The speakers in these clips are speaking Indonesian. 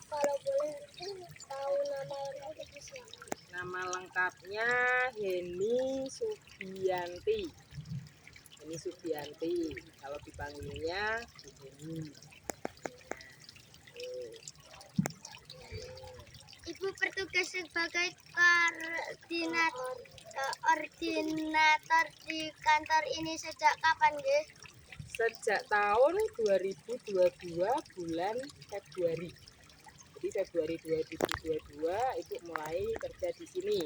kalau boleh tahu nama lengkapnya siapa? Nama lengkapnya Heni Sugianti. Heni Sugianti. Kalau dipanggilnya Bu Heni. Ibu bertugas sebagai koordinator di kantor ini sejak kapan, nggih? Sejak tahun 2022 bulan Februari. Jadi Februari 2022 Ibu mulai kerja di sini.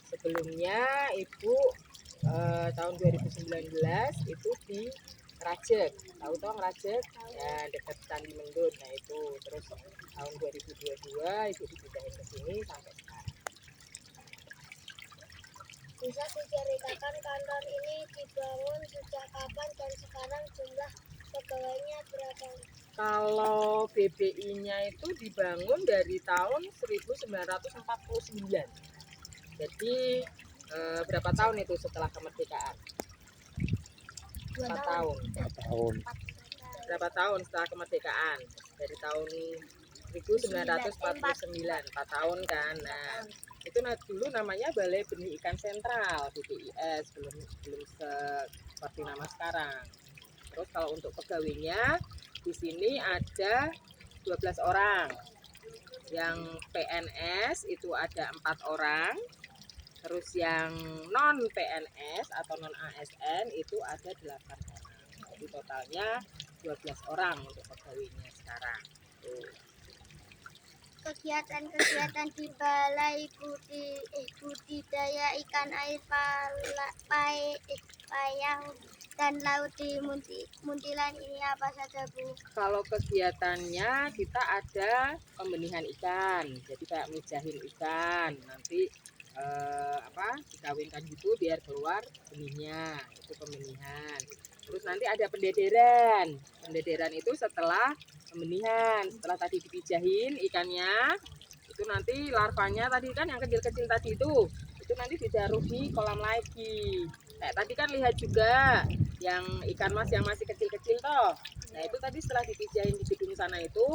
Sebelumnya Ibu tahun 2019 itu di Rajek. Tahu toh Rajek? Ya, dekat Candi Mendut. Nah itu. Terus tahun 2022 Ibu dipindahin ke sini sampai sekarang. Bisa diceritakan kantor ini dibangun sejak kapan dan sekarang jumlah pegawainya berapa? Kalau BBI-nya itu dibangun dari tahun 1949. Jadi berapa tahun itu setelah kemerdekaan? 4 tahun. 4 tahun. Berapa tahun setelah kemerdekaan? Dari tahun 1949, 4 tahun kan. Nah, itu dulu namanya Balai Benih Ikan Sentral BBIS, belum seperti nama sekarang. Terus kalau untuk pegawainya di sini ada 12 orang. Yang PNS itu ada 4 orang. Terus yang non PNS atau non ASN itu ada 8 orang. Jadi totalnya 12 orang untuk pegawainya sekarang. Tuh. Kegiatan-kegiatan di Balai Budidaya Ikan Air Payang dan Laut di Muntilan ini apa saja, Bu? Kalau kegiatannya kita ada pembenihan ikan, jadi kayak mijahin ikan, nanti dikawinkan gitu biar keluar benihnya, itu pembenihan. Terus nanti ada pendederan. Pendederan itu setelah pembenihan, setelah tadi dipijahin ikannya, itu nanti larvanya tadi kan yang kecil-kecil tadi itu nanti ditaruh di kolam lagi. Kayak tadi kan lihat juga yang ikan mas yang masih kecil-kecil toh. Nah itu tadi setelah dipijahin di gedung sana itu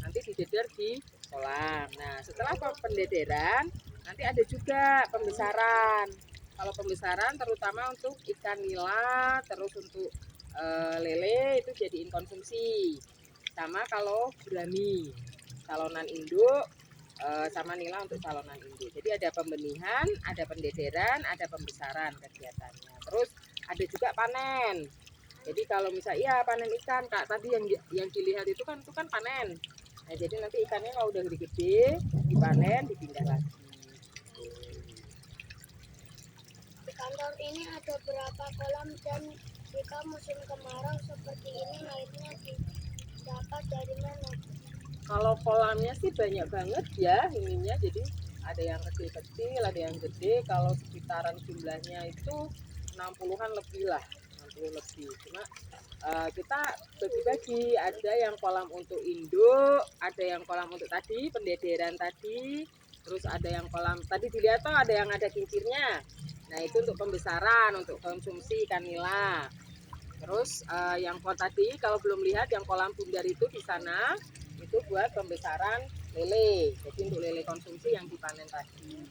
nanti dideder di kolam. Nah setelah pendederan nanti ada juga pembesaran. Kalau pembesaran terutama untuk ikan nila, terus untuk lele itu jadiin konsumsi. Sama kalau gurami, salonan induk, sama nila untuk salonan induk. Jadi ada pembenihan, ada pendederan, ada pembesaran kegiatannya. Terus ada juga panen. Jadi kalau misalnya panen ikan, Kak, tadi yang dilihat itu kan panen. Nah, jadi nanti ikannya kalau udah gede-gede dipanen, dipindah lagi. Di kantor ini ada berapa kolam dan jika musim kemarau seperti ini airnya didapat dari mana? Kalau kolamnya sih banyak banget ya ininya, jadi ada yang kecil-kecil, ada yang gede. Kalau sekitaran jumlahnya itu 60-an lebih lah, 60 lebih. Cuma kita bagi-bagi, ada yang kolam untuk induk, ada yang kolam untuk tadi pendederan tadi, terus ada yang kolam tadi dilihat toh ada yang ada kincirnya. Nah itu untuk pembesaran, untuk konsumsi ikan nila. Terus yang tadi kalau belum lihat yang kolam bundar itu di sana itu buat pembesaran lele. Jadi untuk lele konsumsi yang dipanen tadi.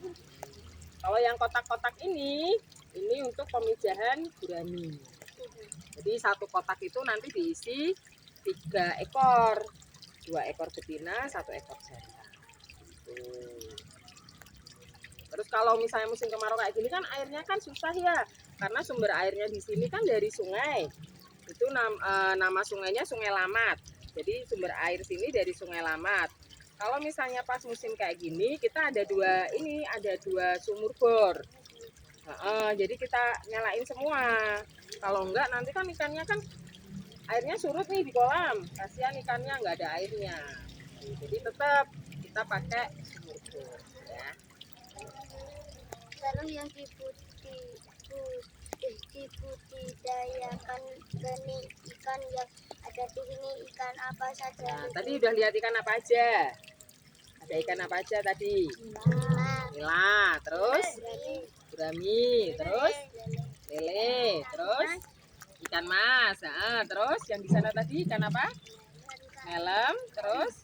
Kalau yang kotak-kotak ini untuk pemijahan gurami. Jadi satu kotak itu nanti diisi 3 ekor, 2 ekor betina, 1 ekor jantan. Terus kalau misalnya musim kemarau kayak gini kan airnya kan susah ya, karena sumber airnya di sini kan dari sungai. Itu nama sungainya Sungai Lamat. Jadi sumber air sini dari Sungai Lamat. Kalau misalnya pas musim kayak gini, kita ada dua sumur bor. Jadi kita nyalain semua. Kalau enggak nanti kan ikannya kan airnya surut nih di kolam. Kasihan ikannya nggak ada airnya. Jadi tetap kita pakai sumur bor ya. Lalu yang dibudidayakan benih ikan yang ada di sini ikan apa saja? Nah, tadi udah lihat ikan apa aja? Ada ikan apa aja tadi? Nila, terus gurami, terus lele, terus ikan mas. Terus yang di sana tadi ikan apa? Melem, terus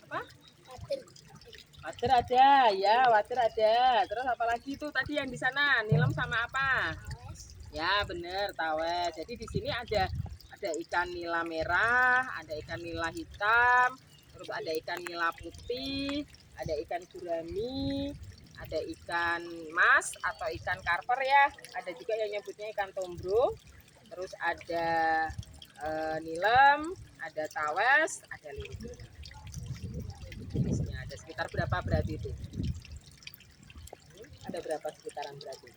Apa? Water. Water ada, ya water ada. Terus apa lagi itu tadi yang di sana? Nilem sama apa? Tawes. Ya bener, tawes. Jadi di sini ada ikan nila merah, ada ikan nila hitam, terus ada ikan nila putih, ada ikan gurami, ada ikan mas atau ikan karper ya. Ada juga yang nyebutnya ikan tombro. Terus ada nilem, ada tawes, ada lele. Jenisnya ada sekitar berapa berarti itu? Ada berapa sekitaran berarti?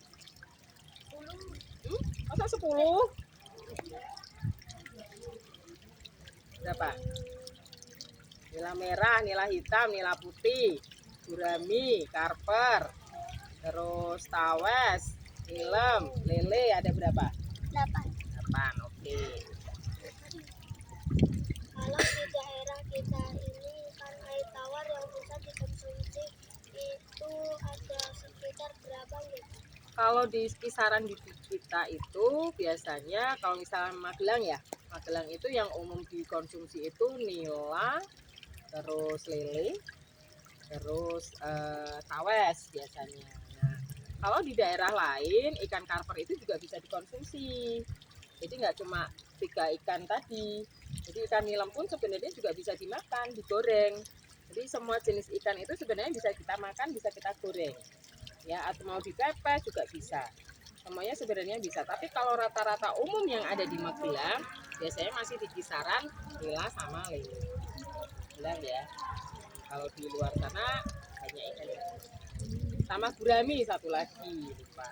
10. Masa 10? Berapa? Nila merah, nila hitam, nila putih, gurami, karper, terus tawes, nilem, lele ada berapa? 8. 8, oke. Kalau di daerah kita ini ikan air tawar yang bisa dikonsumsi itu ada sekitar berapa gitu? Kalau di kisaran di kita itu biasanya kalau misalnya Magelang ya, Magelang itu yang umum dikonsumsi itu nila, terus lele, terus tawes biasanya. Nah, kalau di daerah lain ikan karper itu juga bisa dikonsumsi. Jadi nggak cuma 3 ikan tadi. Jadi ikan nilam pun sebenarnya juga bisa dimakan, digoreng. Jadi semua jenis ikan itu sebenarnya bisa kita makan, bisa kita goreng. Ya, atau mau dipepes juga bisa. Semuanya sebenarnya bisa. Tapi kalau rata-rata umum yang ada di Magelang biasanya masih di kisaran nila sama lele. Bilang ya. Kalau di luar sana banyak ikan sama gurami satu lagi lupa.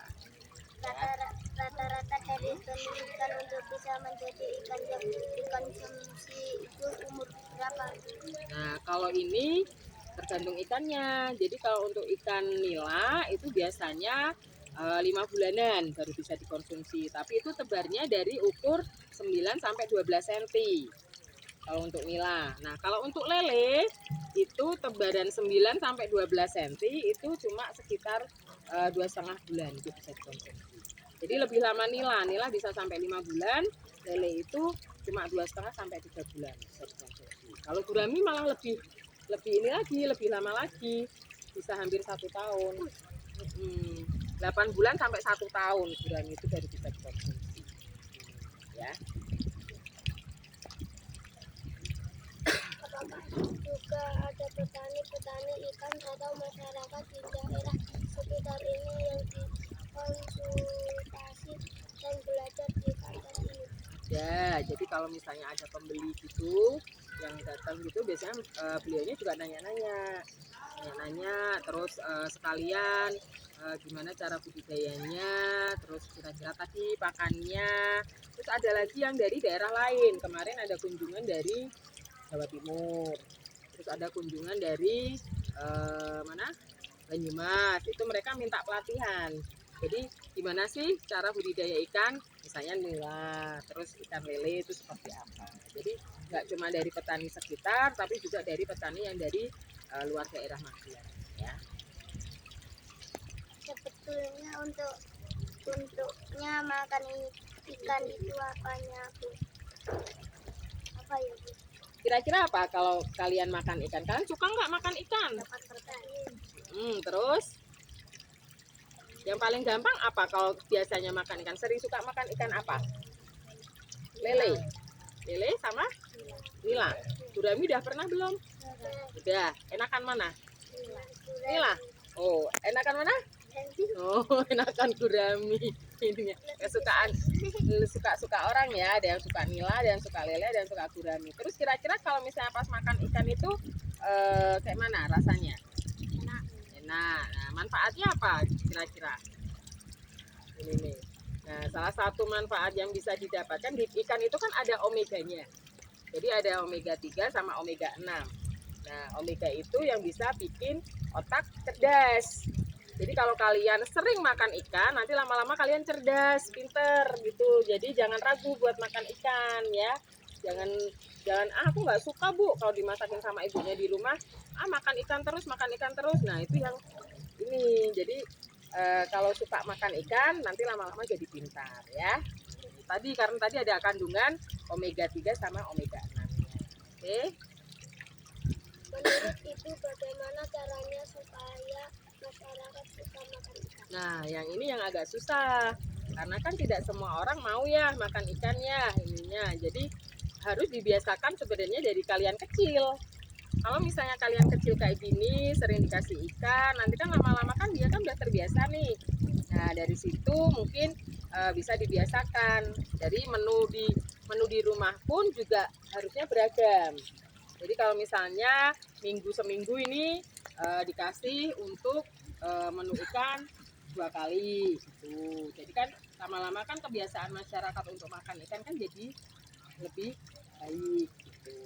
Rata-rata dari benih ikan untuk bisa menjadi ikan yang dikonsumsi itu umur berapa? Nah kalau ini tergantung ikannya. Jadi kalau untuk ikan nila itu biasanya 5 bulanan baru bisa dikonsumsi. Tapi itu tebarnya dari ukur 9 sampai 12 cm. Kalau untuk nila. Nah, kalau untuk lele itu tebaran 9 sampai 12 cm itu cuma sekitar 2,5 bulan itu bisa dikonsumsi. Jadi lebih lama nila. Nila bisa sampai 5 bulan, lele itu cuma 2,5 sampai 3 bulan bisa dikonsumsi. Kalau gurami malah lebih ini lagi, lebih lama lagi. Bisa hampir 1 tahun. 8 bulan sampai 1 tahun gurami itu baru bisa dikonsumsi. Ya. Juga ada petani-petani ikan atau masyarakat di daerah sekitar ini yang dikonsultasi dan belajar di kantor ini. Ya, jadi kalau misalnya ada pembeli gitu yang datang gitu biasanya beliaunya juga nanya-nanya, terus sekalian gimana cara budidayanya, terus kira-kira tadi pakannya. Terus ada lagi yang dari daerah lain. Kemarin ada kunjungan dari Jawa Timur. Terus ada kunjungan dari mana? Banyumas. Itu mereka minta pelatihan. Jadi gimana sih cara budidaya ikan? Misalnya nila, terus ikan lele itu seperti apa? Jadi nggak cuma dari petani sekitar, tapi juga dari petani yang dari luar daerah Magelang. Ya. Sebetulnya untuknya makan ikan itu apanya, Bu? Apa ya, Bu? Kira-kira apa kalau kalian makan ikan? Kalian suka nggak makan ikan? Dapat protein. Terus yang paling gampang apa kalau biasanya makan ikan? Sering suka makan ikan apa? Lele. Lele sama nila. Gurami udah pernah belum? Udah. Enakan mana? Nila. Oh, enakan mana? Oh, enakan gurami. Ini kesukaan suka orang ya. Ada yang suka nila, ada yang suka lele, ada yang suka gurami. Terus kira-kira kalau misalnya pas makan ikan itu kayak mana rasanya? Enak. Nah, manfaatnya apa kira-kira? Ini nih. Nah, salah satu manfaat yang bisa didapatkan di ikan itu kan ada omeganya. Jadi ada omega 3 sama omega 6. Nah, omega itu yang bisa bikin otak cerdas. Jadi kalau kalian sering makan ikan, nanti lama-lama kalian cerdas, pinter gitu. Jadi jangan ragu buat makan ikan ya. Jangan aku nggak suka Bu kalau dimasakin sama ibunya di rumah. Makan ikan terus. Nah, itu yang ini. Jadi kalau suka makan ikan, nanti lama-lama jadi pintar ya. Karena tadi ada kandungan omega 3 sama omega 6. Oke. Menurut Ibu bagaimana caranya supaya masyarakat suka makan ikan? Nah, yang ini yang agak susah. Karena kan tidak semua orang mau ya makan ikan ya ininya. Jadi harus dibiasakan sebenarnya dari kalian kecil. Kalau misalnya kalian kecil kayak gini, sering dikasih ikan, nanti kan lama-lama kan dia kan udah terbiasa nih. Nah, dari situ mungkin bisa dibiasakan. Dari menu di rumah pun juga harusnya beragam. Jadi kalau misalnya seminggu ini dikasih untuk menu ikan 2 kali gitu. Jadi kan lama-lama kan kebiasaan masyarakat untuk makan ikan kan jadi lebih baik gitu.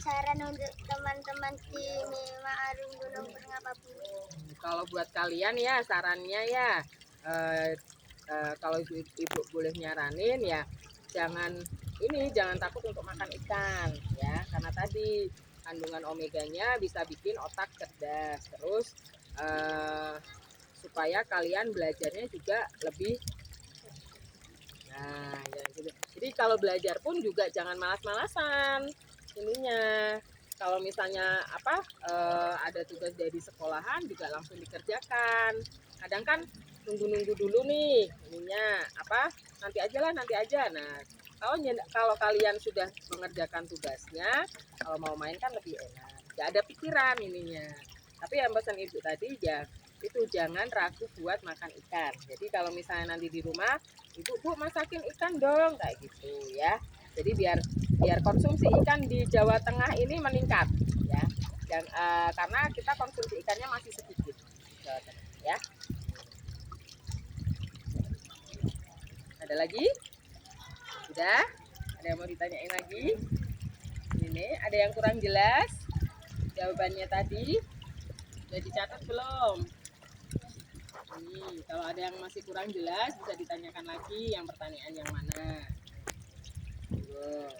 Saran untuk teman-teman di Mima Arum Gunung Purng apa Bu? Kalau buat kalian ya sarannya ya eh, kalau ibu boleh nyaranin ya jangan takut untuk makan ikan ya, karena tadi kandungan omeganya bisa bikin otak cerdas, terus supaya kalian belajarnya juga lebih. Nah ya gitu. Jadi kalau belajar pun juga jangan malas-malasan ininya. Kalau misalnya ada tugas dari sekolahan juga langsung dikerjakan. Kadang kan nunggu-nunggu dulu nih ininya nanti aja. Nah kalau kalian sudah mengerjakan tugasnya, kalau mau main kan lebih enak. Gak ada pikiran ininya. Tapi yang pesan ibu tadi ya itu jangan ragu buat makan ikan. Jadi kalau misalnya nanti di rumah, ibu masakin ikan dong kayak gitu ya. Jadi biar konsumsi ikan di Jawa Tengah ini meningkat ya. Dan karena kita konsumsi ikannya masih sedikit di Jawa Tengah ya. Ada lagi? Sudah? Ada yang mau ditanyain lagi? Ini ada yang kurang jelas jawabannya tadi? Sudah dicatat belum? Ini kalau ada yang masih kurang jelas bisa ditanyakan lagi yang pertanyaan yang mana. Tuh.